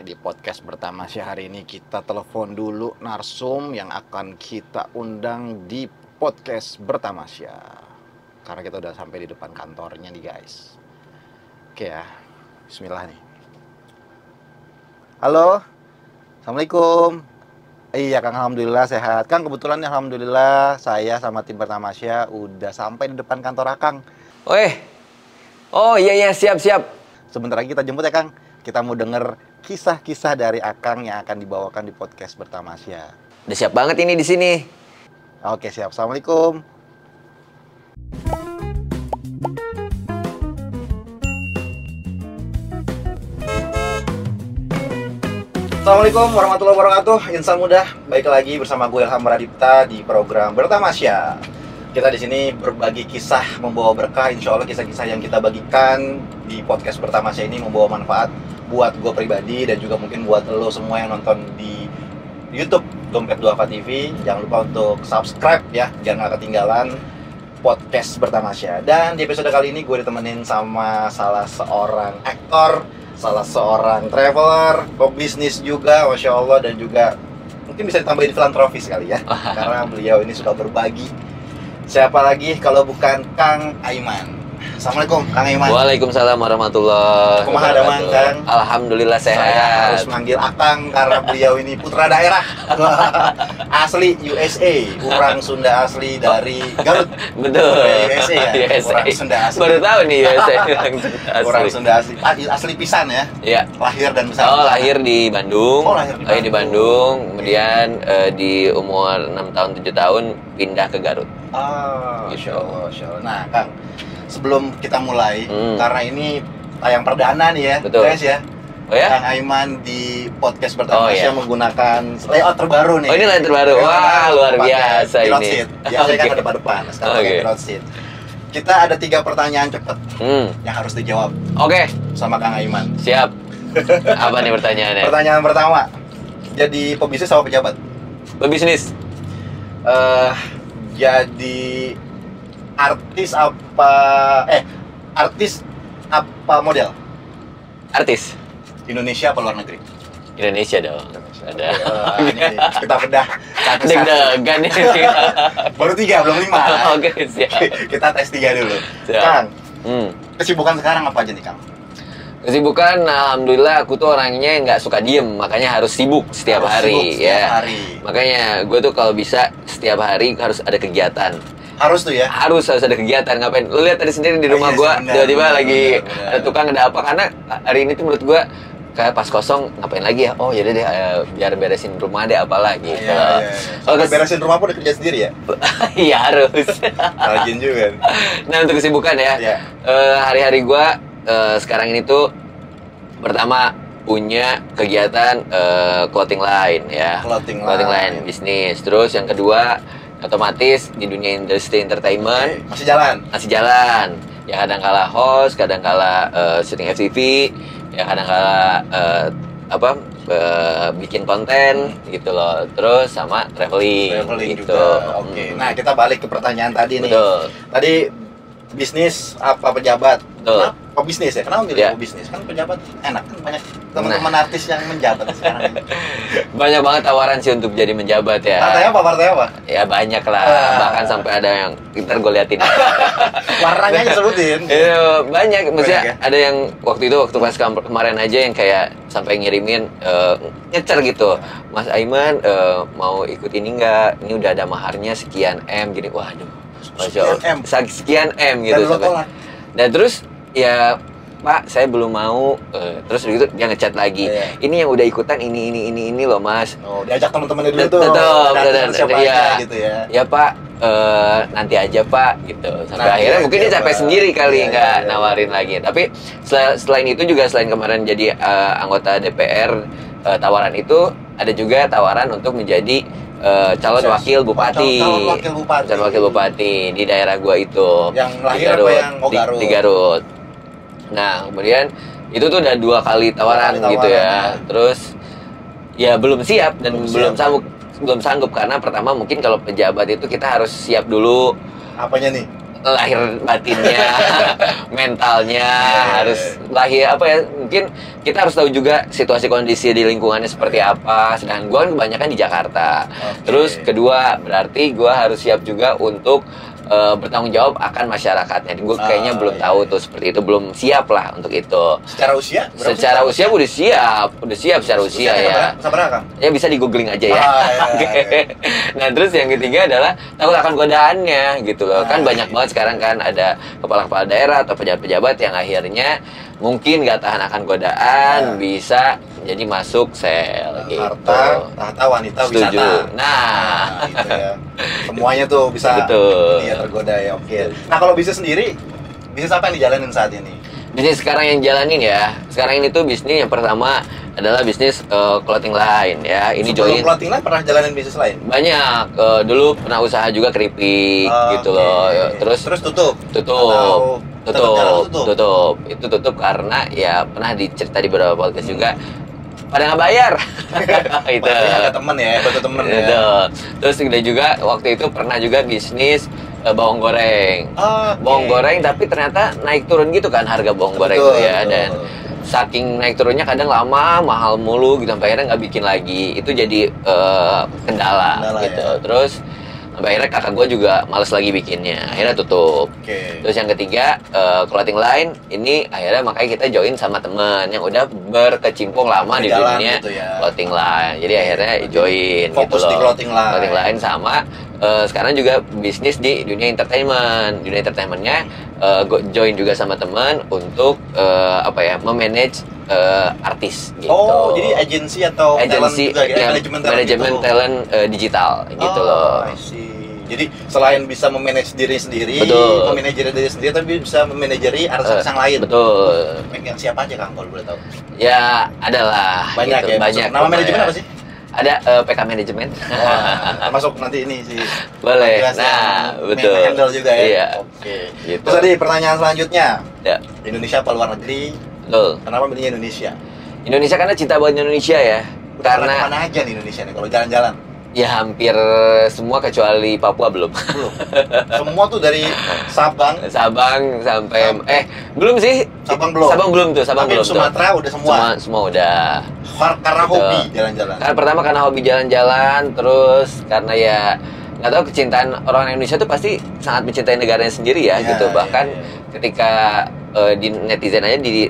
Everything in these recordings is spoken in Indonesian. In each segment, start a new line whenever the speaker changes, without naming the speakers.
Di podcast pertama sih hari ini kita telepon dulu narsum yang akan kita undang di podcast pertama sih. Karena kita udah sampai di depan kantornya nih guys. Oke ya, bismillah nih. Halo, Assalamualaikum. Iya Kang, Alhamdulillah sehat. Kang, kebetulan Alhamdulillah saya sama tim pertama Asia udah sampai di depan kantor Akang.
Oh iya siap.
Sebentar lagi kita jemput ya Kang. Kita mau denger kisah-kisah dari Akang yang akan dibawakan di podcast pertama Asia.
Udah siap banget ini di sini.
Oke siap, Assalamualaikum. Assalamualaikum warahmatullahi wabarakatuh. Insan muda, baik lagi bersama gue Ilham Radipta di program Bertamasya. Kita di sini berbagi kisah membawa berkah. Insya Allah kisah-kisah yang kita bagikan di podcast Bertamasya ini membawa manfaat buat gue pribadi dan juga mungkin buat lo semua yang nonton di YouTube Dompet Duafa TV. Jangan lupa untuk subscribe ya, jangan nggak ketinggalan podcast Bertamasya. Dan di episode kali ini gue ditemenin sama salah seorang aktor, salah seorang traveler, pebisnis juga, Masya Allah, dan juga mungkin bisa ditambahin filantropis kali ya, karena beliau ini suka berbagi. Siapa lagi kalau bukan Kang Aiman. Assalamualaikum Kang Aiman.
Waalaikumsalam warahmatullahi
Kumaha damang, Kang?
Alhamdulillah sehat.
Saya harus manggil Akang karena beliau ini putra daerah asli USA, orang Sunda asli dari Garut.
Betul.
USA ya.
USA.
Orang Sunda asli.
Baru tahu nih USA.
Orang Sunda asli. Asli pisan ya.
Iya.
Lahir dan besar.
Lahir di Bandung.
Lahir di
Bandung. Kemudian di umur 6 tahun 7 tahun pindah ke Garut.
Masya Allah. Nah, Kang, sebelum kita mulai, karena ini tayang perdana nih ya,
betul.
Guys ya.
Oh ya?
Kang Aiman di podcast pertama saya menggunakan layout terbaru nih.
Oh, ini layout terbaru. Wah, luar biasa ini.
Biasanya kan ada depan, sekarang pakai pilot seat. Kita ada 3 pertanyaan cepet yang harus dijawab.
Oke.
Sama Kang Aiman.
Siap. Apa nih pertanyaannya?
Pertanyaan pertama. Jadi pebisnis sama pejabat?
Pebisnis.
Jadi artis apa model?
Artis.
Indonesia apa luar negeri?
Indonesia dong. Ada.
Ini kita bedah.
Deg-degan nih.
Baru 3, belum 5.
Oke, siap.
Kita tes 3 dulu.
Siap.
Kang, kesibukan sekarang apa aja nih Kang?
Kesibukan, alhamdulillah aku tuh orangnya nggak suka diem, makanya harus sibuk setiap hari. Makanya gue tuh kalau bisa setiap hari harus ada kegiatan.
Harus tuh ya?
Harus ada kegiatan. Ngapain? Lu lihat tadi sendiri di rumah gue, tiba-tiba lagi ada tukang, ada apa? Karena hari ini tuh menurut gue kayak pas kosong, ngapain lagi ya? Oh yaudah deh, biar beresin rumah deh, apalah gitu.
Kalau beresin rumah pun udah kerja sendiri ya?
Iya harus.
Rajin juga.
Nah untuk kesibukan ya, hari-hari gue sekarang ini tuh pertama punya kegiatan clothing line ya, clothing line bisnis. Terus yang kedua otomatis di dunia industri entertainment
masih jalan
ya, kadang kala host, kadang kala syuting FTV, ya kadang kala bikin konten gitu loh. Terus sama traveling gitu
juga. Oke. Nah kita balik ke pertanyaan tadi nih. Tadi bisnis apa pejabat?
Betul.
Kenapa bisnis ya? Kenapa milih bisnis? Kan pejabat enak, kan banyak teman-teman artis yang menjabat sekarang ini.
Banyak banget tawaran sih untuk jadi menjabat ya.
Partai apa?
Ya banyak lah, bahkan sampai ada yang ntar gue liatin.
Warnanya aja sebutin.
Banyak, maksudnya ada yang waktu pas kemarin aja yang kayak sampai ngirimin ngecer gitu. Mas Aiman mau ikut ini nggak? Ini udah ada maharnya sekian M gini. Waduh. Sekian M gitu sampai. Dan terus ya Pak, saya belum mau. Terus begitu dia ngechat lagi. Ini yang udah ikutan ini loh Mas.
Oh, diajak teman-temannya dulu tuh.
Betul. Gitu ya. Ya Pak, nanti aja Pak gitu. Sampai akhirnya mungkin dia capek sendiri kali nggak nawarin lagi. Tapi selain itu juga, selain kemarin jadi anggota DPR, tawaran itu ada juga tawaran untuk menjadi calon wakil bupati. Calon wakil bupati di daerah gua itu.
Yang lahir apa yang Garut?
Di Garut. Nah, kemudian itu tuh udah 2 kali tawaran gitu ya. Terus ya belum siap dan belum sanggup karena pertama mungkin kalau pejabat itu kita harus siap dulu.
Apanya nih?
lahir batinnya, mentalnya harus lahir apa ya? Mungkin kita harus tahu juga situasi kondisi di lingkungannya seperti apa. Sedangkan gue kebanyakan di Jakarta. Terus kedua berarti gue harus siap juga untuk bertanggung jawab akan masyarakatnya. Gue kayaknya belum tahu tuh seperti itu, belum siap lah untuk itu.
Secara usia?
Secara usia udah siap secara usia ya.
Berapa, Kang?
Ya bisa di googling aja ya.
Iya.
Nah terus yang ketiga adalah takut akan godaannya gitu loh. Kan banyak banget sekarang kan ada kepala-kepala daerah atau pejabat-pejabat yang akhirnya mungkin nggak tahan akan godaan, bisa jadi masuk sel gitu.
Tahta wanita
Setuju.
wisata.
Nah
gitu ya. Semuanya tuh bisa
betul.
ini ya, tergoda ya. Oke. Nah kalau bisnis sendiri, bisnis apa yang dijalanin saat ini?
Bisnis sekarang yang jalanin ya. Sekarang ini tuh bisnis yang pertama adalah bisnis clothing line ya. Ini
Sebelum
join
clothing line pernah jalanin bisnis lain?
banyak. Dulu pernah usaha juga keripik gitu loh. Terus
tutup.
Tutup.
Tutup.
Itu tutup karena ya pernah dicerita di beberapa podcast juga pada nggak bayar. Itu.
Ada temen ya, bantu temen ya.
Itu. Terus juga waktu itu pernah juga bisnis bawang goreng. Bawang goreng tapi ternyata naik turun gitu kan harga bawang goreng itu ya. Dan saking naik turunnya kadang lama, mahal mulu gitu sampai akhirnya nggak bikin lagi. Itu jadi kendala gitu. Ya. Terus sampai akhirnya kakak gue juga males lagi bikinnya, akhirnya tutup. Terus yang ketiga clothing line ini akhirnya makanya kita join sama teman yang udah berkecimpung lama di dunia gitu ya. Clothing line. Jadi akhirnya join
fokus
gitu loh.
Di clothing
Line sama sekarang juga bisnis di dunia entertainment. Dunia entertainmentnya gue join juga sama teman untuk apa ya, memanage artis gitu.
Oh, jadi agensi atau
agensi
ya,
manajemen talent digital gitu loh.
Jadi selain bisa memanage diri sendiri, memanajeri diri sendiri, tapi bisa memanajeri artis yang lain.
Betul.
Yang siapa aja Kang kalau boleh tahu?
Ya, adalah
banyak
gitu,
ya.
Banyak.
Nama manajemen apa sih?
Ada PK Manajemen.
Masuk nanti ini sih.
Boleh. Nah, betul.
Handle juga ya.
Iya.
Oke.
Gitu.
Terus tadi pertanyaan selanjutnya.
Ya.
Indonesia apa luar negeri?
Betul.
Kenapa milihnya Indonesia?
Indonesia karena cinta banget Indonesia ya.
Karena mana aja nih Indonesia nih kalau jalan-jalan?
Ya hampir semua kecuali Papua belum.
Semua tuh dari Sabang
sampai belum sih.
Sabang belum.
Sabang belum.
Sumatera udah semua.
Semua udah.
Karena hobi jalan-jalan.
Pertama karena hobi jalan-jalan, terus karena ya nggak tahu, kecintaan orang Indonesia tuh pasti sangat mencintai negaranya sendiri ya gitu. Bahkan ketika di netizen aja di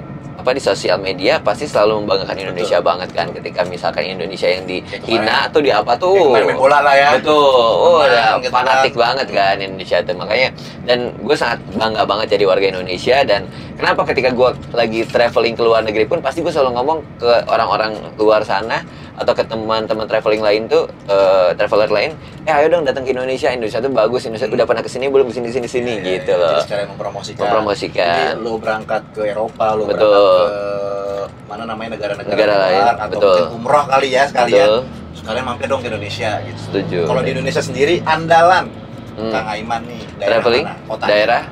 sosial media pasti selalu membanggakan Indonesia banget kan. Ketika misalkan Indonesia yang dihina atau di apa tuh
main bola lah ya.
Betul. Udah fanatik banget kan Indonesia tuh. Makanya, dan gue sangat bangga banget jadi warga Indonesia. Dan kenapa ketika gue lagi traveling ke luar negeri pun pasti gue selalu ngomong ke orang-orang luar sana atau ke teman-teman traveling lain tuh, traveler lain, ayo dong datang ke Indonesia tuh bagus, Indonesia udah pernah kesini belum, kesini gitu loh.
Jadi sekalian mempromosikan. Jadi lo berangkat ke Eropa, lo berangkat ke mana namanya negara-negara
lain,
atau mungkin umroh kali ya sekalian. Sekalian mampir dong ke Indonesia gitu.
Setuju.
Kalau di Indonesia sendiri andalan Kang Aiman nih,
traveling daerah.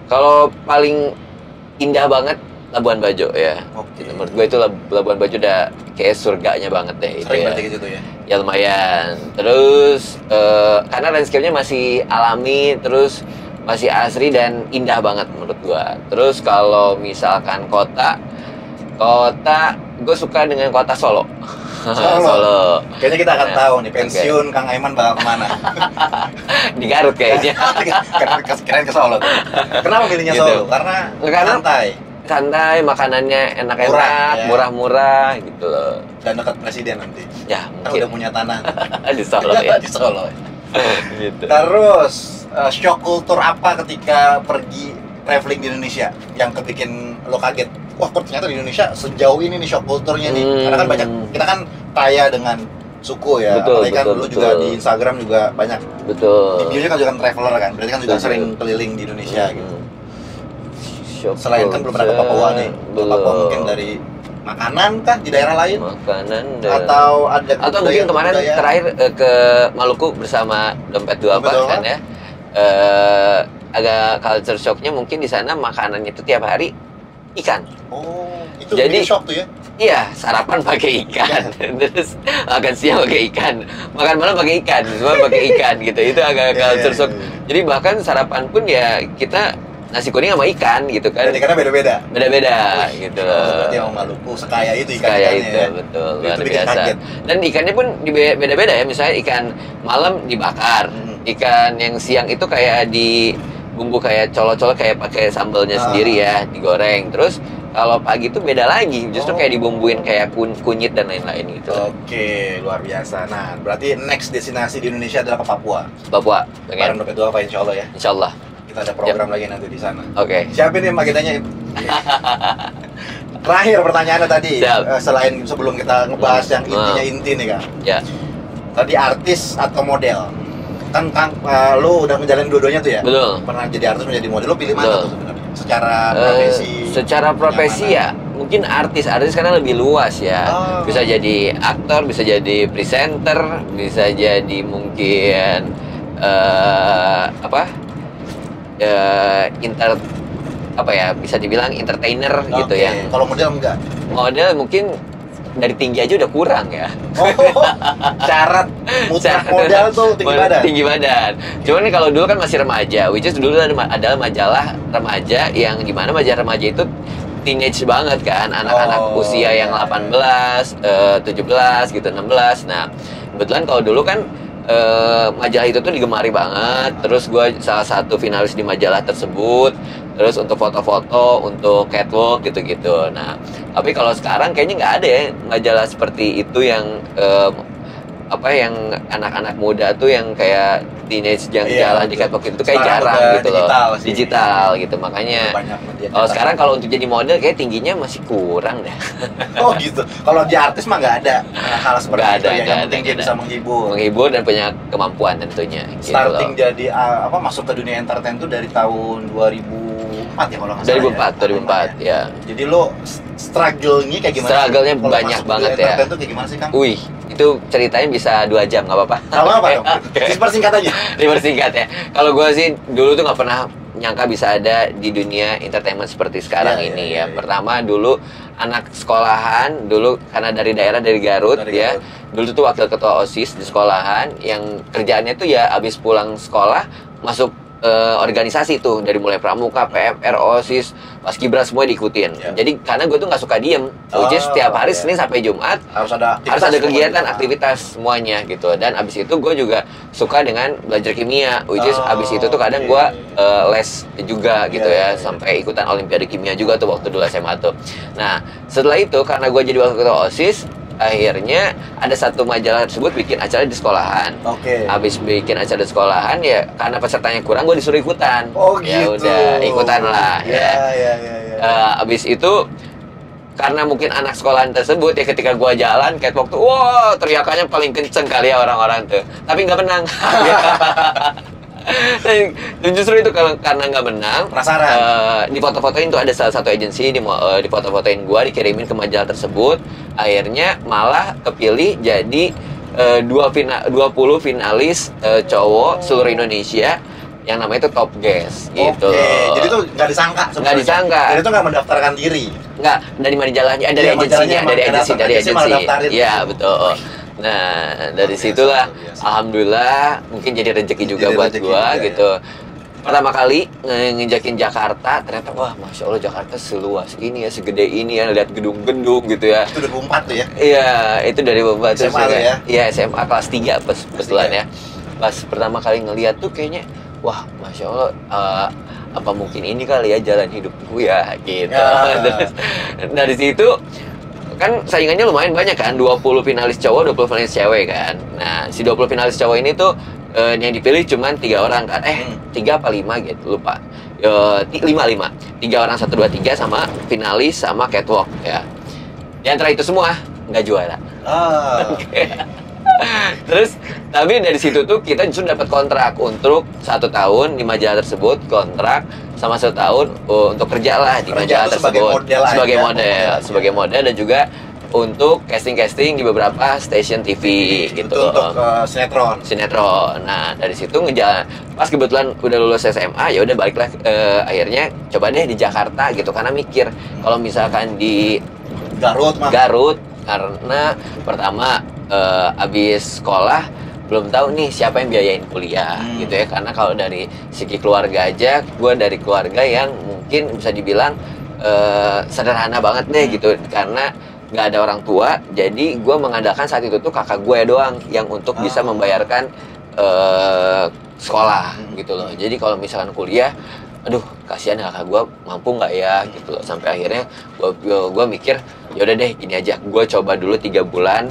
Kalau paling indah banget Labuan Bajo ya. Menurut gue itu Labuan Bajo udah kayak surganya banget deh.
Sering berarti ke situ ya?
Ya lumayan. Terus karena landscape-nya masih alami, terus masih asri dan indah banget menurut gue. Terus kalau misalkan kota gue suka dengan kota Solo. Solo.
Kayaknya kita akan tahu nih pensiun Kang Aiman bakal kemana.
Di Garut kayaknya.
Keren ke Solo tuh. Kenapa milihnya Solo? Karena
santai, makanannya enak-enak, murah-murah gitu loh.
Dan dekat presiden nanti.
Ya,
mungkin. Udah punya tanah.
Di Solo ya.
Di Solo.
Gitu.
Terus shock kultur apa ketika pergi traveling di Indonesia yang kebikin lo kaget? Wah, kok ternyata di Indonesia sejauh ini nih shock kulturnya nih. Karena kan banyak, kita kan kaya dengan suku ya. Apalagi kan lo juga di Instagram juga banyak.
Betul.
Di bio-nya kan juga kan traveler kan. Berarti kan juga sering keliling di Indonesia gitu. Selain kan belum pernah ke Papua nih. Papua mungkin dari makanan kah di daerah lain?
Makanan
atau ada
atau mungkin kemarin terakhir ke Maluku bersama Dompet Dua Apa kan ya. Agak culture shocknya mungkin di sana makanannya itu tiap hari ikan.
Oh, itu
jadi
shock tuh ya?
Iya, sarapan pakai ikan, terus makan siang pakai ikan, makan malam pakai ikan, semua pakai ikan gitu. Itu agak culture shock. Jadi bahkan sarapan pun ya kita nasi kuning sama ikan gitu kan.
Dan ikannya beda-beda.
Beda-beda gitu.
Berarti emang Maluku sekaya itu ikan
Kayak
ikannya
itu
ya.
betul,
Itu
luar
bikin
biasa.
kaget.
Dan ikannya pun beda-beda ya. Misalnya ikan malam dibakar, ikan yang siang itu kayak di bumbu kayak colok-colok kayak pakai sambalnya sendiri ya, digoreng. Terus kalau pagi itu beda lagi, justru kayak dibumbuin kayak kunyit dan lain-lain gitu.
Oke, luar biasa. Nah, berarti next destinasi di Indonesia adalah ke Papua.
Papua,
Bareng
pengen.
dompet dua apa insya Allah ya.
Insya Allah.
Kita ada program lagi nanti di sana.
Oke.
Siapin nih agendanya. Terakhir pertanyaannya tadi,
Siap.
selain sebelum kita ngebahas yang intinya inti nih Kang.
Ya,
Tadi artis atau model? Kan Kang, lu udah menjalani dua-duanya tuh ya?
betul.
Pernah jadi artis menjadi model, lu pilih mana
Betul.
tuh sebenarnya? Secara profesi
ya,
yang
mungkin artis karena lebih luas ya.
Oh.
Bisa jadi aktor, bisa jadi presenter, bisa jadi mungkin apa? Bisa dibilang entertainer
mana?
gitu
Oke,
ya.
kalau model enggak?
Model mungkin dari tinggi aja udah kurang ya.
Oh, syarat mutlak modal tuh tinggi badan.
Tinggi badan. Cuman nih kalau dulu kan masih remaja, which is dulu adalah majalah remaja yang dimana majalah remaja itu teenage banget kan, anak-anak usia yang 18, 17 gitu, 16. Nah, kebetulan kalau dulu kan majalah itu tuh digemari banget. Terus gue salah satu finalis di majalah tersebut. Terus untuk foto-foto, untuk catwalk gitu-gitu. Nah, tapi kalau sekarang kayaknya nggak ada ya majalah seperti itu yang yang anak-anak muda tuh yang kayak teenage yang jalan di catwalk itu kayak
Sekarang
jarang
udah
gitu loh.
digital sih.
Digital gitu. Makanya
Banyak media
kalau
cetak.
sekarang kalau untuk jadi model kayak tingginya masih kurang deh.
Oh gitu. Kalau di artis mah nggak ada hal seperti
Nggak
itu
ada,
ya.
nggak
Yang
ada,
penting dia
nggak
bisa
ada.
menghibur.
Menghibur dan punya kemampuan tentunya. Gitu
Starting
loh.
jadi masuk ke dunia entertain tuh dari tahun 2004 ya kalau nggak salah.
2004 ya.
Jadi lo struggle-nya kayak gimana?
Struggle-nya
Kalau
banyak
masuk
banget
dunia
ya.
entertain tuh kayak gimana sih Kang?
Wih, itu ceritanya bisa 2 jam nggak apa-apa.
Kalau apa dong? Persingkat aja.
Dipersingkat ya. Kalau gue sih dulu tuh nggak pernah nyangka bisa ada di dunia entertainment seperti sekarang
Iya,
ini
iya,
ya.
iya.
Pertama dulu anak sekolahan, dulu karena dari daerah dari Garut
Dari
ya.
Garut.
Dulu tuh wakil ketua OSIS di sekolahan yang kerjaannya tuh ya abis pulang sekolah masuk organisasi tuh dari mulai pramuka, PMR, OSIS, Paskibra semua diikutin.
Ya.
Jadi karena gue tuh nggak suka diem, which is setiap hari
ya.
Senin sampai Jumat
Harus ada
kegiatan,
semua.
aktivitas semuanya gitu. Dan abis itu gue juga suka dengan belajar kimia, which is abis itu tuh kadang gue les juga gitu ya, sampai ikutan Olimpiade Kimia juga tuh waktu dulu SMA tuh. Nah setelah itu karena gue jadi wakil ketua OSIS, akhirnya ada satu majalah tersebut bikin acara di sekolahan.
Oke.
Abis bikin acara di sekolahan ya karena pesertanya kurang, gue disuruh ikutan.
Oh
Ya
gitu.
udah ikutan lah ya.
Ya.
Abis itu karena mungkin anak sekolahan tersebut ya ketika gua jalan catwalk tuh wah teriakannya paling kenceng kali ya orang-orang tuh, tapi nggak menang. Dan justru itu karena nggak menang,
Penasaran.
di foto-fotoin tuh ada salah satu agensi di foto-fotoin gua, dikirimin ke majalah tersebut. Akhirnya malah kepilih jadi 20 finalis cowok seluruh Indonesia yang namanya itu Top Guest gitu.
Oke. Jadi tuh nggak disangka.
Nggak disangka.
Jadi tuh nggak mendaftarkan diri.
Nggak, dari majalahnya, dari
Iya,
agensinya,
majalahnya
dari
emang
agensi, dari
agensi malah
agensi.
daftarin.
Iya, betul. Nah, dari
biasa,
situlah
luar biasa.
alhamdulillah mungkin jadi rezeki juga
Jadi
buat
rezeki
gua
juga,
gitu. Pertama kali nginjakin Jakarta, ternyata wah Masya Allah Jakarta seluas ini ya, segede ini ya, lihat gedung-gedung gitu ya.
Itu 2004 tuh ya.
Iya, itu dari Batu
SMA tuh ya?
Iya, SMA kelas 3 kebetulan ya. Pas pertama kali ngeliat tuh kayaknya wah Masya Allah, apa mungkin ini kali ya jalan hidupku ya gitu.
Ya.
Terus dari situ kan saingannya lumayan banyak kan, 20 finalis cowok, 20 finalis cewek kan. Nah, si 20 finalis cowok ini tuh yang dipilih cuman 3 orang kan. 3 apa 5 gitu, lupa. 5 3 orang, 1 2 3 sama finalis sama catwalk ya. Di antara itu semua nggak juara. Terus tapi dari situ tuh kita justru dapat kontrak untuk 1 tahun di majalah tersebut, kontrak sama 1 tahun untuk kerja lah di majalah tersebut sebagai model dan juga untuk casting di beberapa stasiun TV gitu.
Itu untuk sinetron.
Nah dari situ ngejalan. Pas kebetulan udah lulus SMA ya udah baliklah, akhirnya coba deh di Jakarta gitu karena mikir kalau misalkan di Garut karena pertama abis sekolah belum tahu nih siapa yang biayain kuliah gitu ya, karena kalau dari segi keluarga aja gue dari keluarga yang mungkin bisa dibilang sederhana banget deh gitu, karena nggak ada orang tua, jadi gue mengandalkan saat itu tuh kakak gue doang yang untuk bisa membayarkan sekolah gitu loh. Jadi kalau misalkan kuliah, aduh kasihan kakak gue mampu nggak ya gitu loh, sampai akhirnya gue mikir yaudah deh gini aja, gue coba dulu 3 bulan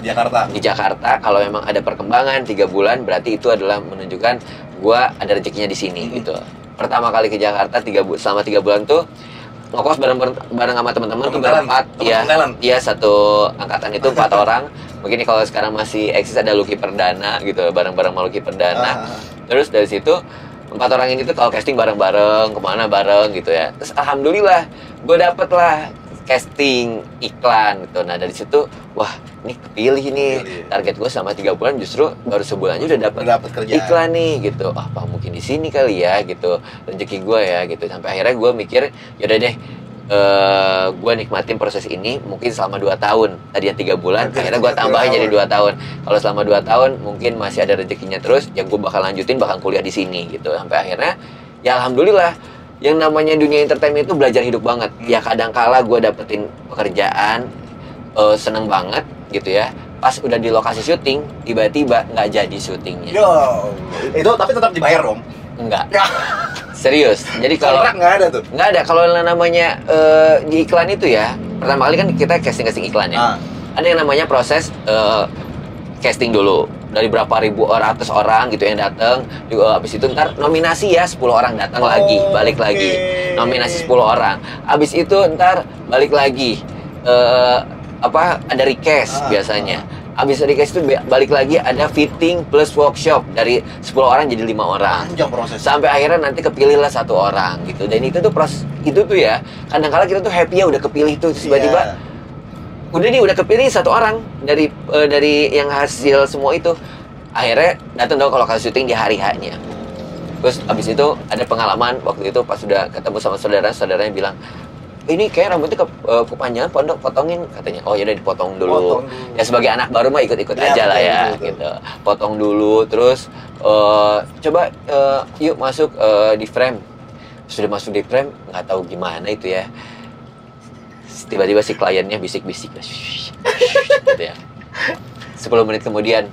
di Jakarta. Kalau memang ada perkembangan 3 bulan berarti itu adalah menunjukkan gue ada rezekinya di sini gitu. Pertama kali ke Jakarta selama 3 bulan tuh ngekos bareng sama teman-teman tuh berempat ya satu angkatan itu 4 orang. Mungkin kalau sekarang masih eksis ada Lucky Perdana gitu, bareng-bareng sama Lucky Perdana. Terus dari situ 4 orang ini tuh kalau casting bareng-bareng, kemana bareng gitu ya. Terus alhamdulillah gue dapet lah casting iklan gitu. Nah dari situ wah ini kepilih nih. Target gue selama 3 bulan justru baru sebulannya udah dapet iklan nih gitu. Apa mungkin di sini kali ya gitu rezeki gue ya gitu. Sampai akhirnya gue mikir yaudah deh gue nikmatin proses ini mungkin selama 2 tahun. Tadinya 3 bulan, akhirnya gue tambahin jadi 2 tahun. Kalau selama 2 tahun mungkin masih ada rezekinya terus, ya gue bakal lanjutin, bakal kuliah di sini gitu. Sampai akhirnya ya alhamdulillah, yang namanya dunia entertainment itu belajar hidup banget. Ya kadangkala gue dapetin pekerjaan seneng banget gitu ya. Pas udah di lokasi syuting, tiba-tiba nggak jadi syutingnya.
Yo, itu tapi tetap dibayar dong?
Enggak. Serius. Jadi kalau
nggak ada tuh.
Nggak ada. Kalau namanya di iklan itu ya, pertama kali kan kita casting iklan ya. Ada yang namanya proses casting dulu. Dari berapa ribu ratus orang gitu yang datang, habis itu ntar nominasi ya 10 orang datang lagi, balik lagi. Nominasi 10 orang. Habis itu ntar balik lagi ada request biasanya. Habis request itu balik lagi ada fitting plus workshop, dari 10 orang jadi 5 orang.
Panjang proses.
Sampai akhirnya nanti kepilihlah 1 orang gitu. Dan itu tuh proses itu tuh ya, kadang-kala kita tuh happy ya udah kepilih tuh, tiba-tiba udah kepilih 1 orang dari yang hasil semua itu. Akhirnya datang dong kalau syuting di hari H-nya. Terus abis itu ada pengalaman waktu itu pas sudah ketemu sama saudaranya bilang, ini kayak rambutnya kepanjangan, pondok, potongin katanya. Oh ya udah dipotong dulu. Ya sebagai anak baru mah ikut-ikut aja lah ya gitu. Potong dulu, terus coba yuk masuk di frame. Sudah masuk di frame, nggak tahu gimana itu ya. Tiba-tiba si kliennya bisik-bisik gitu ya. 10 menit kemudian,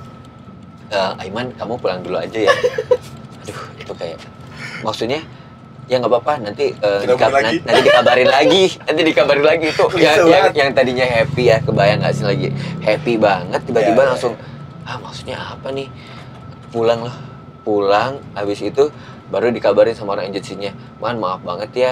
Aiman kamu pulang dulu aja ya. Aduh itu kayak maksudnya ya nggak apa-apa, nanti dikabarin lagi itu yang tadinya happy ya, kebayang nggak sih lagi happy banget tiba-tiba langsung maksudnya apa nih, pulang habis itu baru dikabarin sama orang agensinya, maaf banget ya,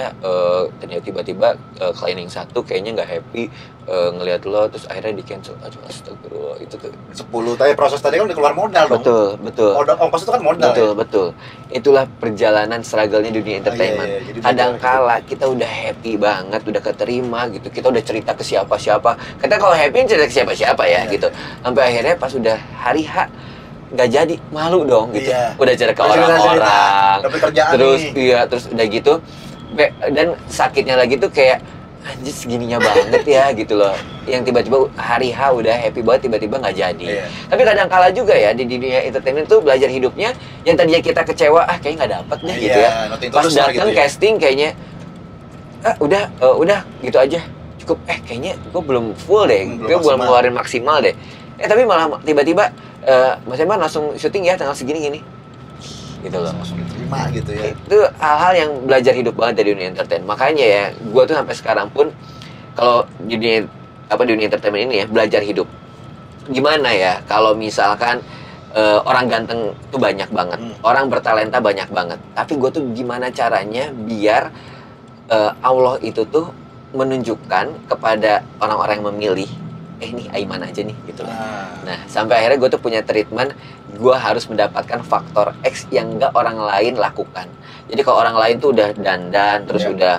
ternyata tiba-tiba klien yang satu kayaknya nggak happy ngelihat lo, terus akhirnya di cancel. Aduh astagfirullah, itu tuh
10 tadi proses tadi kan udah keluar modal dong.
Betul.
Ongkos itu kan modal.
Betul. Itulah perjalanan struggle-nya dunia entertainment. Kadang-kala kita udah happy banget, udah keterima gitu, kita udah cerita ke siapa-siapa. Kita kalau happy cerita ke siapa-siapa ya gitu. Sampai akhirnya pas udah hari H nggak jadi, malu dong gitu. Udah cerita ke orang-orang, terus udah gitu, dan sakitnya lagi tuh kayak anjir segininya banget ya gitu loh, yang tiba-tiba hari H udah happy banget tiba-tiba nggak jadi. Tapi kadang kala juga ya di dunia entertainment tuh belajar hidupnya, yang tadinya kita kecewa kayaknya nggak dapet deh gitu ya, pas datang casting kayaknya udah gitu aja cukup, kayaknya gue belum full deh, gue belum ngeluarin maksimal deh, tapi malah tiba-tiba Mas Eman langsung syuting ya tanggal segini-gini gitu loh.
Langsung diterima gitu ya.
Itu hal-hal yang belajar hidup banget dari dunia entertain. Makanya ya, gue tuh sampai sekarang pun kalau dunia entertainment ini ya, belajar hidup. Gimana ya kalau misalkan orang ganteng tuh banyak banget, orang bertalenta banyak banget, tapi gue tuh gimana caranya biar Allah itu tuh menunjukkan kepada orang-orang yang memilih, nih Aiman aja nih gitu loh. Nah sampai akhirnya gue tuh punya treatment, gue harus mendapatkan faktor X yang nggak orang lain lakukan. Jadi kalau orang lain tuh udah dandan, terus udah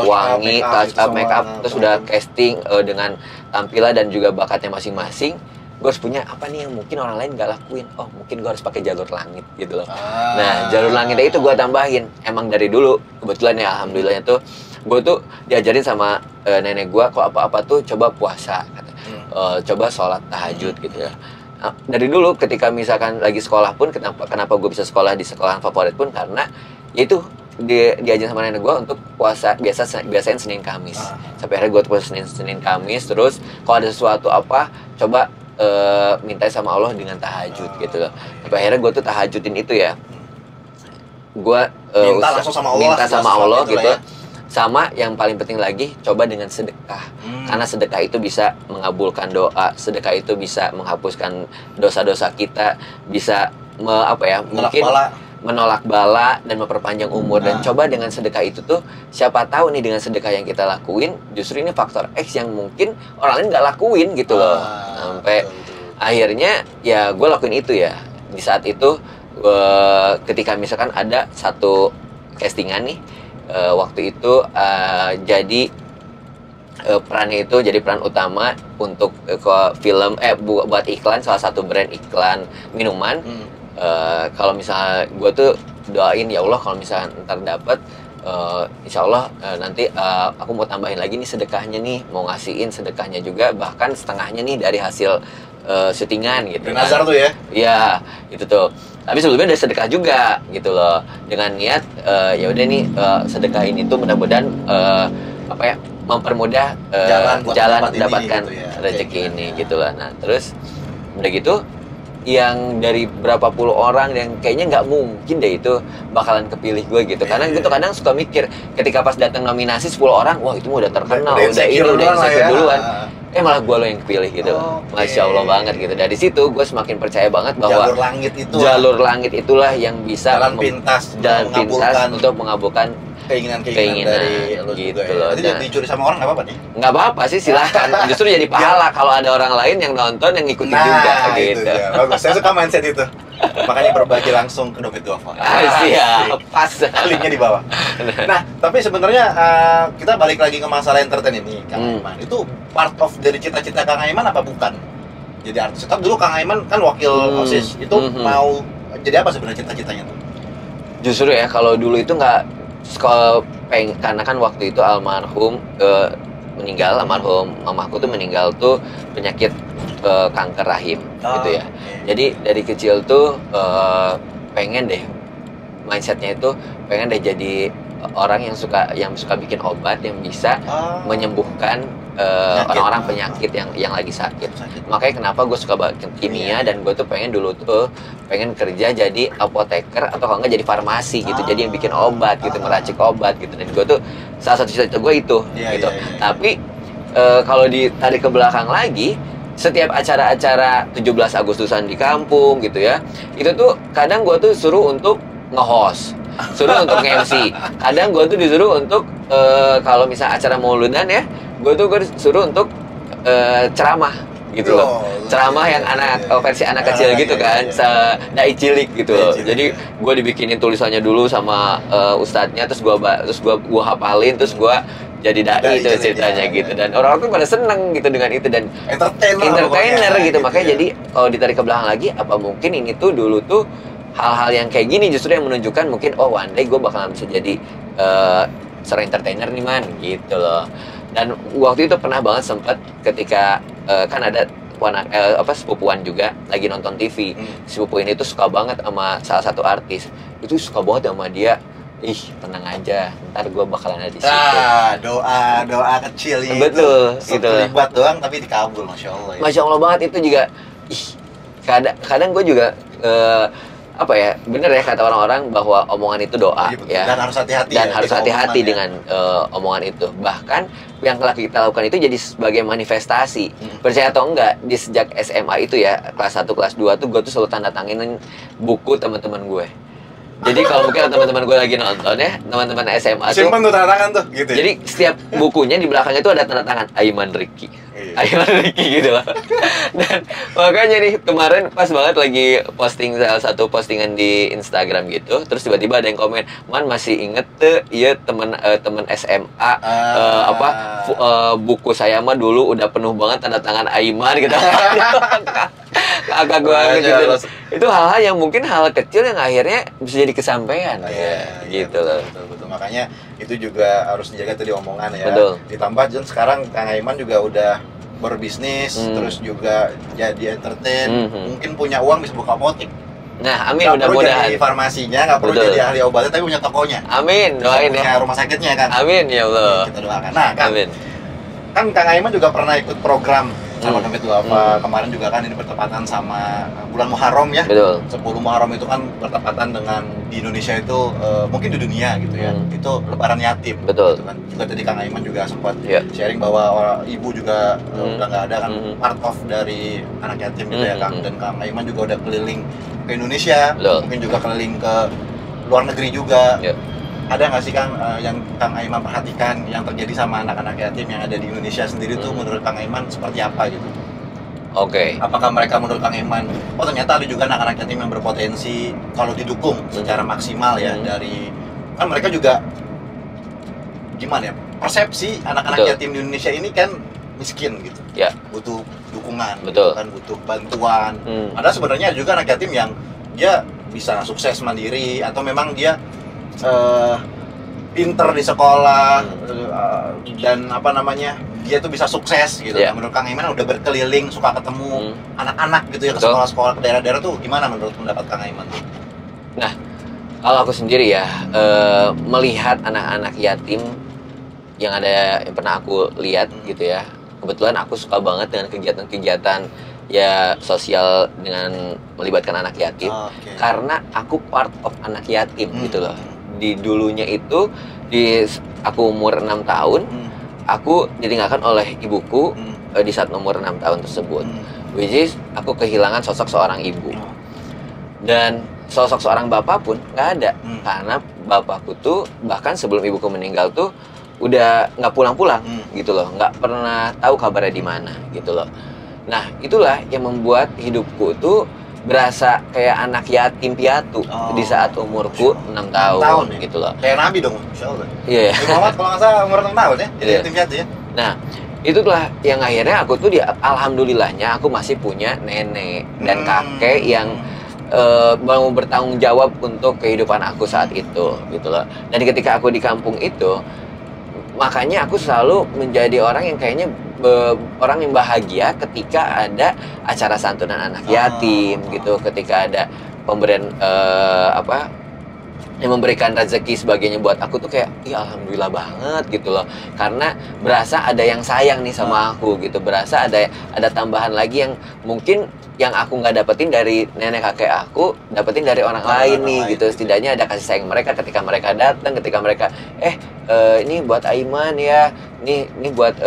wangi, touch up, make up, terus udah casting dengan tampilan dan juga bakatnya masing-masing, gue harus punya apa nih yang mungkin orang lain nggak lakuin. Oh mungkin gue harus pakai jalur langit gitu loh. Nah jalur langitnya itu gue tambahin. Emang dari dulu kebetulan ya alhamdulillahnya tuh gue tuh diajarin sama nenek gue kalau apa-apa tuh coba puasa, coba sholat tahajud gitu ya. Nah, dari dulu ketika misalkan lagi sekolah pun, kenapa gue bisa sekolah di sekolahan favorit pun karena yaitu diajarin sama nenek gue untuk puasa biasain Senin Kamis. Sampai akhirnya gue puasa Senin Kamis, terus kalau ada sesuatu apa coba minta sama Allah dengan tahajud gitu loh. Sampai akhirnya gue tuh tahajudin itu ya. Gue
minta langsung sama Allah,
minta sama Allah gitu.
Ya.
Sama yang paling penting lagi, coba dengan sedekah. Karena sedekah itu bisa mengabulkan doa, sedekah itu bisa menghapuskan dosa-dosa kita, bisa mungkin menolak bala dan memperpanjang umur. Dan coba dengan sedekah itu tuh, siapa tahu nih dengan sedekah yang kita lakuin, justru ini faktor X yang mungkin orang lain nggak lakuin gitu loh. Sampai akhirnya ya gue lakuin itu ya. Di saat itu ketika misalkan ada satu castingan nih, waktu itu jadi perannya itu jadi peran utama untuk film buat iklan salah satu brand iklan minuman. Kalau misalnya gue tuh doain ya Allah kalau misalnya ntar dapet, insya Allah nanti aku mau tambahin lagi nih sedekahnya nih, mau ngasihin sedekahnya juga bahkan setengahnya nih dari hasil syutingan gitu.
Nazar tuh ya?
Iya itu tuh. Tapi sebelumnya ada sedekah juga gitu loh, dengan niat ya udah nih sedekah ini tuh mudah-mudahan mempermudah jalan mendapatkan rezeki ini gitu lah. Nah terus udah gitu yang dari berapa puluh orang yang kayaknya nggak mungkin deh itu bakalan kepilih gue gitu. Karena gue tuh kadang suka mikir ketika pas datang nominasi 10 orang, wah itu udah terkenal, udah insecure duluan. Malah gue lo yang kepilih gitu. Masya Allah banget gitu. Dari situ gue semakin percaya banget bahwa jalur langit itulah yang bisa
jalan pintas
untuk mengabulkan
keinginan dari lo
gitu
juga
loh.
Jadi dicuri sama orang nggak apa-apa nih?
Nggak apa-apa sih, silahkan. Justru jadi pahala kalau ada orang lain yang nonton yang ngikutin juga gitu.
Itu ya. Bagus, saya suka mindset itu. Makanya berbagi langsung ke Dompet Duafa.
Siap, pas.
Linknya di bawah. Nah, tapi sebenarnya kita balik lagi ke masalah entertain ini, Kang Aiman. Itu part of dari cita-cita Kang Aiman apa bukan? Jadi artis. Kan dulu Kang Aiman kan wakil OSIS. Itu mau jadi apa sebenarnya cita-citanya tuh?
Justru ya kalau dulu itu nggak karena kan waktu itu almarhum almarhum mamaku tuh meninggal tuh penyakit kanker rahim gitu ya. Jadi dari kecil tuh pengen deh mindsetnya itu pengen deh jadi orang yang suka bikin obat yang bisa menyembuhkan orang-orang penyakit yang lagi sakit. Makanya kenapa gue suka banget kimia dan gue tuh pengen dulu tuh pengen kerja jadi apoteker atau kalau nggak jadi farmasi gitu. Jadi yang bikin obat gitu, meracik obat gitu. Dan gue tuh salah satu cita-cita gue itu gitu. Tapi kalau ditarik ke belakang lagi, setiap acara-acara 17 Agustusan di kampung gitu ya, itu tuh kadang gue tuh suruh untuk nge-host, suruh untuk nge-MC. Kadang gue tuh disuruh untuk kalau misalnya acara mauludan ya, gue suruh untuk ceramah gitu loh. Ceramah yang versi anak kecil gitu kan, dai cilik gitu loh. Jadi gue dibikinin tulisannya dulu sama ustadznya, terus gue hafalin, terus gue jadi dai itu ceritanya gitu. Dan orang-orang tuh pada seneng gitu dengan itu dan entertainer gitu. Makanya jadi kalau ditarik ke belakang lagi, apa mungkin ini tuh dulu tuh hal-hal yang kayak gini justru yang menunjukkan mungkin one day gue bakalan bisa jadi seorang entertainer nih man gitu loh. Dan waktu itu pernah banget sempet ketika kan ada sepupuan juga lagi nonton TV. Sepupu ini tuh suka banget sama salah satu artis. Itu suka banget sama dia. Tenang aja, ntar gue bakalan ada di situ.
Doa kecil itu.
Betul, gitu.
Terlibat doang tapi dikabul, Masya Allah. Ya.
Masya Allah banget itu juga. Kadang gue juga bener ya kata orang-orang bahwa omongan itu doa ya.
Dan harus hati-hati.
Dan harus hati-hati dengan omongan itu. Bahkan yang kita lakukan itu jadi sebagai manifestasi. Percaya atau enggak, di sejak SMA itu ya, kelas 1, kelas 2 tuh gue tuh selalu tanda tanginin buku teman-teman gue. Jadi kalau mungkin teman-teman gue lagi nonton ya, teman-teman SMA
simpen tuh tanda tangan tuh gitu.
Jadi setiap bukunya di belakangnya tuh ada tanda tangan Aiman Ricky. Aiman Ricky gitu loh. Dan makanya nih kemarin pas banget lagi posting salah satu postingan di Instagram gitu, terus tiba-tiba ada yang komen, "Man masih inget tuh iya teman SMA buku saya mah dulu udah penuh banget tanda tangan Aiman gitu." kakak gue gitu. Itu hal-hal yang mungkin hal kecil yang akhirnya bisa jadi kesampaian gitu loh.
Betul. Makanya itu juga harus dijaga tadi omongan ya.
Betul.
Ditambah Jon sekarang Kang Aiman juga udah berbisnis, terus juga jadi entertain, mungkin punya uang bisa buka apotek.
Nah, amin,
mudah-mudahan. Nggak perlu jadi farmasinya, nggak perlu jadi ahli obatnya, tapi punya tokonya.
Amin, doain ya.
Punya rumah sakitnya kan.
Amin ya Allah.
Kita doakan. Nah, kan,
amin.
Kan Kang Aiman juga pernah ikut program sama Dompet Duafa. Kemarin juga kan ini bertepatan sama bulan Muharram ya.
Betul.
10 Muharram itu kan bertepatan dengan di Indonesia itu mungkin di dunia gitu ya. Itu lebaran yatim.
Betul.
Gitu kan. Juga tadi Kang Aiman juga sempat
Yeah.
sharing bahwa ibu juga udah nggak ada kan, part of dari anak yatim gitu ya Kang. Dan Kang Aiman juga udah keliling ke Indonesia, mungkin juga keliling ke luar negeri juga.
Yeah.
Ada nggak sih Kang yang Kang Aiman perhatikan yang terjadi sama anak-anak yatim yang ada di Indonesia sendiri tuh menurut Kang Aiman seperti apa gitu?
Oke.
Apakah mereka menurut Kang Aiman, oh ternyata ada juga anak-anak yatim yang berpotensi kalau didukung secara maksimal ya dari, kan mereka juga gimana ya, persepsi anak-anak yatim di Indonesia ini kan miskin gitu, butuh dukungan, gitu kan, butuh bantuan. Padahal sebenarnya juga anak yatim yang dia bisa sukses mandiri atau memang dia pinter di sekolah dan apa namanya, dia tuh bisa sukses gitu. Menurut Kang Aiman udah berkeliling, suka ketemu anak-anak gitu ya, ke sekolah-sekolah, ke daerah-daerah tuh gimana menurut pendapat Kang Aiman?
Nah, kalau aku sendiri ya melihat anak-anak yatim yang ada, yang pernah aku lihat gitu ya, kebetulan aku suka banget dengan kegiatan-kegiatan ya sosial dengan melibatkan anak yatim, karena aku part of anak yatim gitu loh. Di dulunya itu, aku umur 6 tahun, aku ditinggalkan oleh ibuku di saat umur 6 tahun tersebut. Which is, aku kehilangan sosok seorang ibu. Dan sosok seorang bapak pun nggak ada. Karena bapakku tuh, bahkan sebelum ibuku meninggal tuh, udah nggak pulang-pulang gitu loh. Nggak pernah tahu kabarnya di mana gitu loh. Nah, itulah yang membuat hidupku tuh berasa kayak anak yatim piatu di saat umurku 6 tahun
ya?
gitu loh.
Kayak Nabi dong, Insya Allah.
Iya.
Muhammad kalau nggak salah umur 6 tahun ya, jadi yatim piatu ya.
Nah, itulah yang akhirnya aku tuh alhamdulillahnya aku masih punya nenek dan kakek yang mau bertanggung jawab untuk kehidupan aku saat itu gitu loh. Dan ketika aku di kampung itu, makanya aku selalu menjadi orang yang kayaknya orang yang bahagia ketika ada acara santunan anak yatim gitu, ketika ada pemberian yang memberikan rezeki sebagainya buat aku tuh kayak, ya alhamdulillah banget gitu loh, karena berasa ada yang sayang nih sama aku gitu, berasa ada tambahan lagi yang mungkin yang aku nggak dapetin dari nenek kakek aku, dapetin dari orang lain nih gitu. Setidaknya ada kasih sayang mereka ketika mereka datang, ketika mereka ini buat Aiman ya, ini buat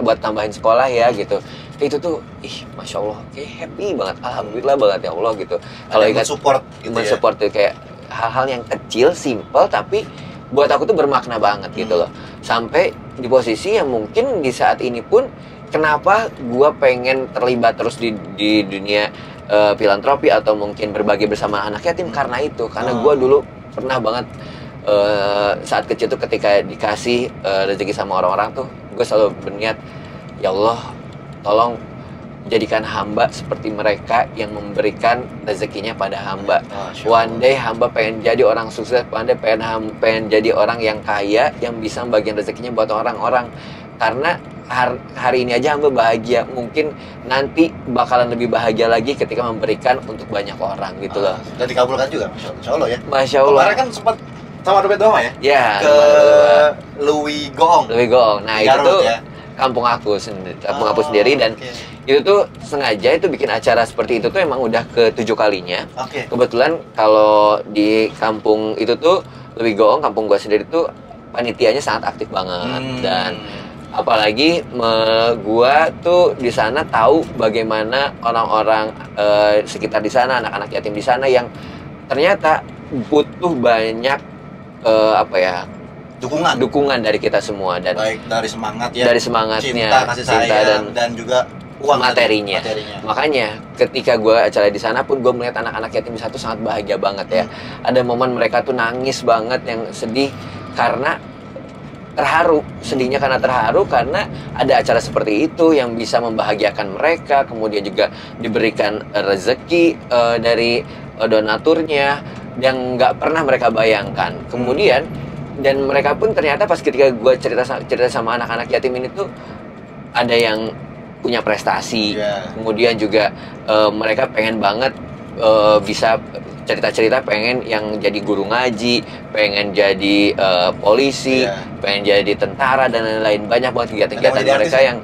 buat tambahin sekolah ya gitu. Itu tuh masya Allah, kayak happy banget, alhamdulillah banget ya Allah gitu. Kalau ingat
support gitu,
mensupport tuh kayak hal-hal yang kecil, simple, tapi buat aku tuh bermakna banget gitu loh. Sampai di posisi yang mungkin di saat ini pun, kenapa gua pengen terlibat terus di dunia filantropi atau mungkin berbagi bersama anak yatim, karena itu, karena gua dulu pernah banget saat kecil tuh ketika dikasih rezeki sama orang-orang tuh, gue selalu berniat, ya Allah, tolong jadikan hamba seperti mereka yang memberikan rezekinya pada hamba. One day hamba pengen jadi orang sukses, one day pengen jadi orang yang kaya, yang bisa membagikan rezekinya buat orang-orang. Karena hari ini aja hamba bahagia, mungkin nanti bakalan lebih bahagia lagi ketika memberikan untuk banyak orang gitu loh.
Dan dikabulkan juga, Masya Allah ya.
Masya Allah.
Kemarin kan sempat sama Dompet Duafa ya?
Ya.
Ke Louis Goong.
Nah itu tuh kampung aku sendiri, dan itu tuh sengaja itu bikin acara seperti itu tuh emang udah ke-7 kalinya. Kebetulan kalau di kampung itu tuh Louis Goong, kampung gua sendiri tuh panitianya sangat aktif banget. Dan apalagi gua tuh di sana tahu bagaimana orang-orang sekitar di sana, anak-anak yatim di sana yang ternyata butuh banyak dukungan dari kita semua, dan
baik dari semangat ya,
dari semangatnya,
cinta, kasih sayang, dan juga uang
materinya. Makanya ketika gue acara di sana pun gue melihat anak-anak yatim di satu sangat bahagia banget ya. Ada momen mereka tuh nangis banget, yang sedih karena terharu, sedihnya karena terharu karena ada acara seperti itu yang bisa membahagiakan mereka, kemudian juga diberikan rezeki dari donaturnya yang nggak pernah mereka bayangkan. Kemudian dan mereka pun ternyata pas ketika gue cerita sama anak-anak yatim ini tuh ada yang punya prestasi, kemudian juga mereka pengen banget bisa cerita-cerita pengen yang jadi guru ngaji, pengen jadi polisi, pengen jadi tentara dan lain-lain. Banyak banget kegiatan-kegiatan mereka yang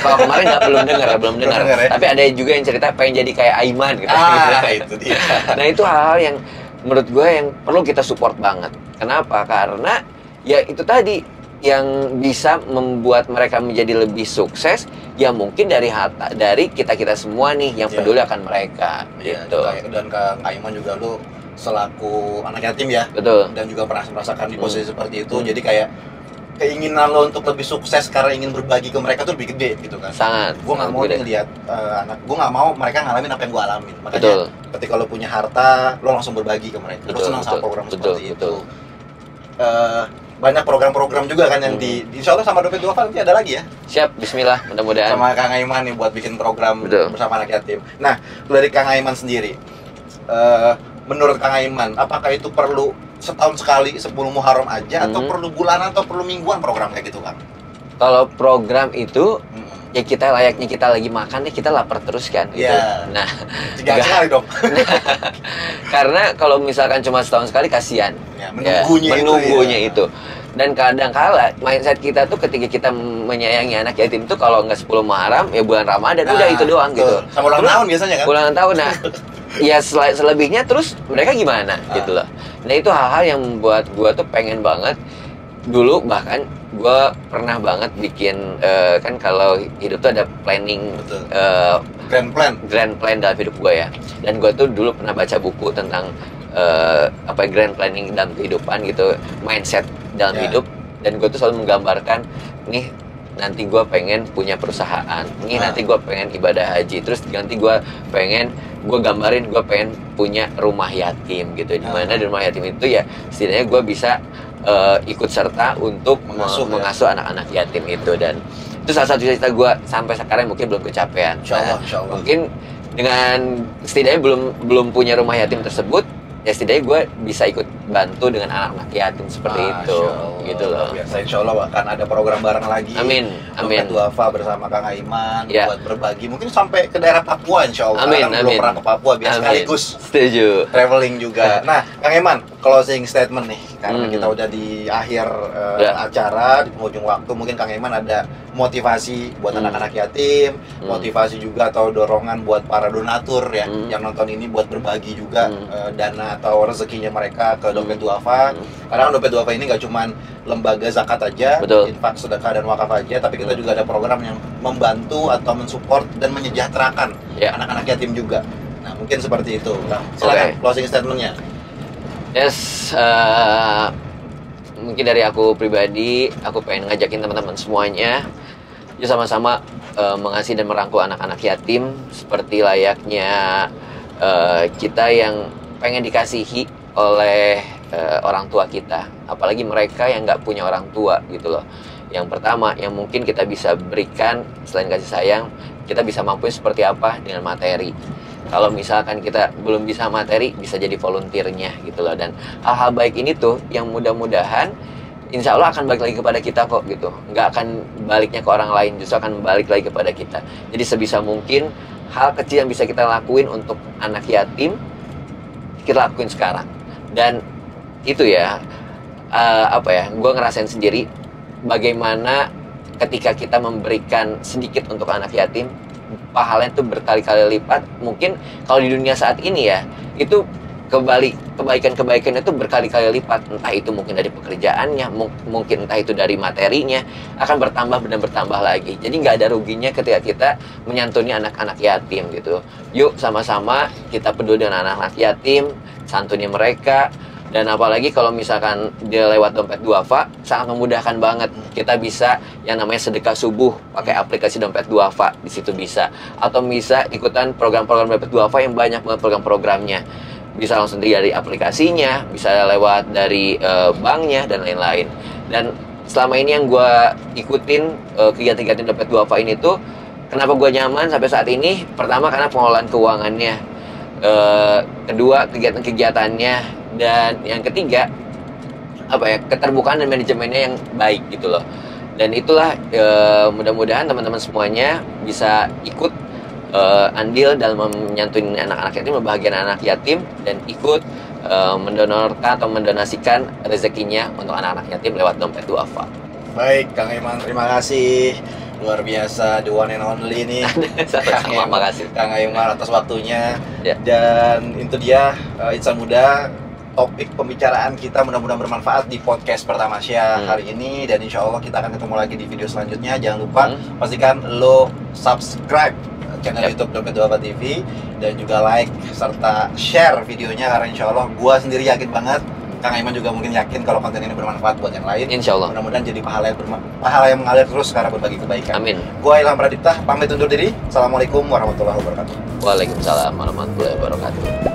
kalau kemarin belum dengar.
Ya?
Tapi ada juga yang cerita pengen jadi kayak Aiman gitu.
Itu dia.
Nah itu hal-hal yang menurut gue yang perlu kita support banget. Kenapa? Karena ya itu tadi yang bisa membuat mereka menjadi lebih sukses ya mungkin dari kita semua nih yang peduli akan mereka gitu.
Dan Kang Aiman juga lu selaku anak yatim ya.
Betul.
Dan juga merasakan di posisi seperti itu. Jadi kayak keinginan lo untuk lebih sukses karena ingin berbagi ke mereka tuh lebih gede gitu kan.
Sangat.
Gue nggak mau ngelihat anak, gue nggak mau mereka ngalamin apa yang gue alamin. Makanya
betul.
Ketika lo punya harta, lo langsung berbagi ke mereka. Lo senang sama program seperti itu. Banyak program-program juga kan yang insya Allah sama Dompet Duafa nanti ada lagi ya.
Siap, bismillah, mudah-mudahan.
Sama Kang Aiman nih buat bikin program bersama anak yatim. Nah, dari Kang Aiman sendiri, menurut Kang Aiman, apakah itu perlu setahun sekali 10 Muharram aja atau perlu bulanan atau perlu mingguan program kayak gitu Kang?
Kalau program itu ya kita layaknya kita lagi makan ya kita lapar terus kan gitu. Nah,
3 kali dong.
Karena kalau misalkan cuma setahun sekali kasihan.
Menunggunya
itu. Dan kadang-kala mindset kita tuh ketika kita menyayangi anak yatim tuh kalau nggak 10 Muharram ya bulan Ramadan udah itu doang gitu.
Sama ulang tahun biasanya kan?
Ulang tahun nah. Ya selebihnya terus mereka gimana gitu loh. Nah itu hal-hal yang membuat gua tuh pengen banget dulu bahkan gue pernah banget bikin kan kalau hidup tuh ada planning grand plan dalam hidup gue ya, dan gue tuh dulu pernah baca buku tentang grand planning dalam kehidupan gitu, mindset dalam hidup, dan gue tuh selalu menggambarkan nih nanti gue pengen punya perusahaan, nih nanti gue pengen ibadah haji, terus nanti gue gambarin gue pengen punya rumah yatim gitu, dimana di rumah yatim itu ya setidaknya gue bisa ikut serta untuk mengasuh anak-anak yatim itu, dan itu salah satu cita gue sampai sekarang mungkin belum kecapean.
Insya Allah.
Mungkin dengan setidaknya belum punya rumah yatim tersebut, ya setidaknya gue bisa ikut bantu dengan anak-anak yatim seperti itu, gitu loh.
Biasa insya Allah akan ada program bareng lagi.
Amin.
Dompet Duafa bersama Kang Aiman buat berbagi, mungkin sampai ke daerah Papua insya Allah.
Amin.
Belum pernah ke Papua, biar sekaligus.
Setuju.
Traveling juga. Nah, Kang Aiman, closing statement nih, karena kita udah di akhir acara, di penghujung waktu, mungkin Kang Aiman ada motivasi buat anak-anak yatim, motivasi juga atau dorongan buat para donatur ya yang nonton ini buat berbagi juga dana atau rezekinya mereka ke Dompet Duafa. Karena Dompet Duafa ini nggak cuma lembaga zakat aja, infak, sedekah dan wakaf aja, tapi kita juga ada program yang membantu atau mensupport dan menyejahterakan anak-anak yatim juga. Nah, mungkin seperti itu. Nah, silakan closing statementnya.
Yes, mungkin dari aku pribadi, aku pengen ngajakin teman-teman semuanya yuk sama-sama mengasihi dan merangkul anak-anak yatim seperti layaknya kita yang pengen dikasihi oleh orang tua kita, apalagi mereka yang nggak punya orang tua gitu loh. Yang pertama yang mungkin kita bisa berikan selain kasih sayang, kita bisa mampu seperti apa dengan materi. Kalau misalkan kita belum bisa materi, bisa jadi volunteernya gitu loh. Dan hal-hal baik ini tuh yang mudah-mudahan insya Allah akan balik lagi kepada kita kok gitu. Nggak akan baliknya ke orang lain, justru akan balik lagi kepada kita. Jadi sebisa mungkin hal kecil yang bisa kita lakuin untuk anak yatim, kita lakuin sekarang. Dan itu ya, gue ngerasain sendiri bagaimana ketika kita memberikan sedikit untuk anak yatim, pahalanya itu berkali-kali lipat. Mungkin kalau di dunia saat ini ya, itu kebaikan-kebaikan itu berkali-kali lipat. Entah itu mungkin dari pekerjaannya, mungkin entah itu dari materinya, akan bertambah dan bertambah lagi. Jadi nggak ada ruginya ketika kita menyantuni anak-anak yatim gitu. Yuk sama-sama kita peduli dengan anak-anak yatim, santuni mereka. Dan apalagi kalau misalkan dia lewat Dompet Duafa, sangat memudahkan banget. Kita bisa yang namanya sedekah subuh pakai aplikasi Dompet Duafa, di situ bisa. Atau bisa ikutan program-program Dompet Duafa yang banyak banget program-programnya. Bisa langsung dari aplikasinya, bisa lewat dari banknya dan lain-lain. Dan selama ini yang gue ikutin kegiatan-kegiatan dompet duafa ini tuh, kenapa gue nyaman sampai saat ini? Pertama karena pengelolaan keuangannya, kedua kegiatan-kegiatannya, dan yang ketiga keterbukaan dan manajemennya yang baik gitu loh. Dan itulah mudah-mudahan teman-teman semuanya bisa ikut andil dalam menyantuni anak-anak yatim, membahagiakan anak yatim, dan ikut mendonorkan atau mendonasikan rezekinya untuk anak-anak yatim lewat dompet duafa.
Baik, Kang Aiman, terima kasih. Luar biasa, the one and only nih.
Sama-sama, makasih
Kang Aiman atas waktunya.
Ya.
Dan itu dia Insan Muda, topik pembicaraan kita mudah-mudahan bermanfaat di podcast pertama Syah hari ini. Dan insya Allah kita akan ketemu lagi di video selanjutnya. Jangan lupa pastikan lo subscribe channel YouTube Dompet Duafa TV, dan juga like serta share videonya, karena insya Allah gua sendiri yakin banget, Kang Aiman juga mungkin yakin kalau konten ini bermanfaat buat yang lain.
Insya Allah.
Mudah-mudahan jadi pahala yang mengalir terus karena berbagi kebaikan.
Amin.
Gua Ilham Pradipta pamit undur diri. Assalamualaikum warahmatullahi wabarakatuh.
Waalaikumsalam warahmatullahi wabarakatuh.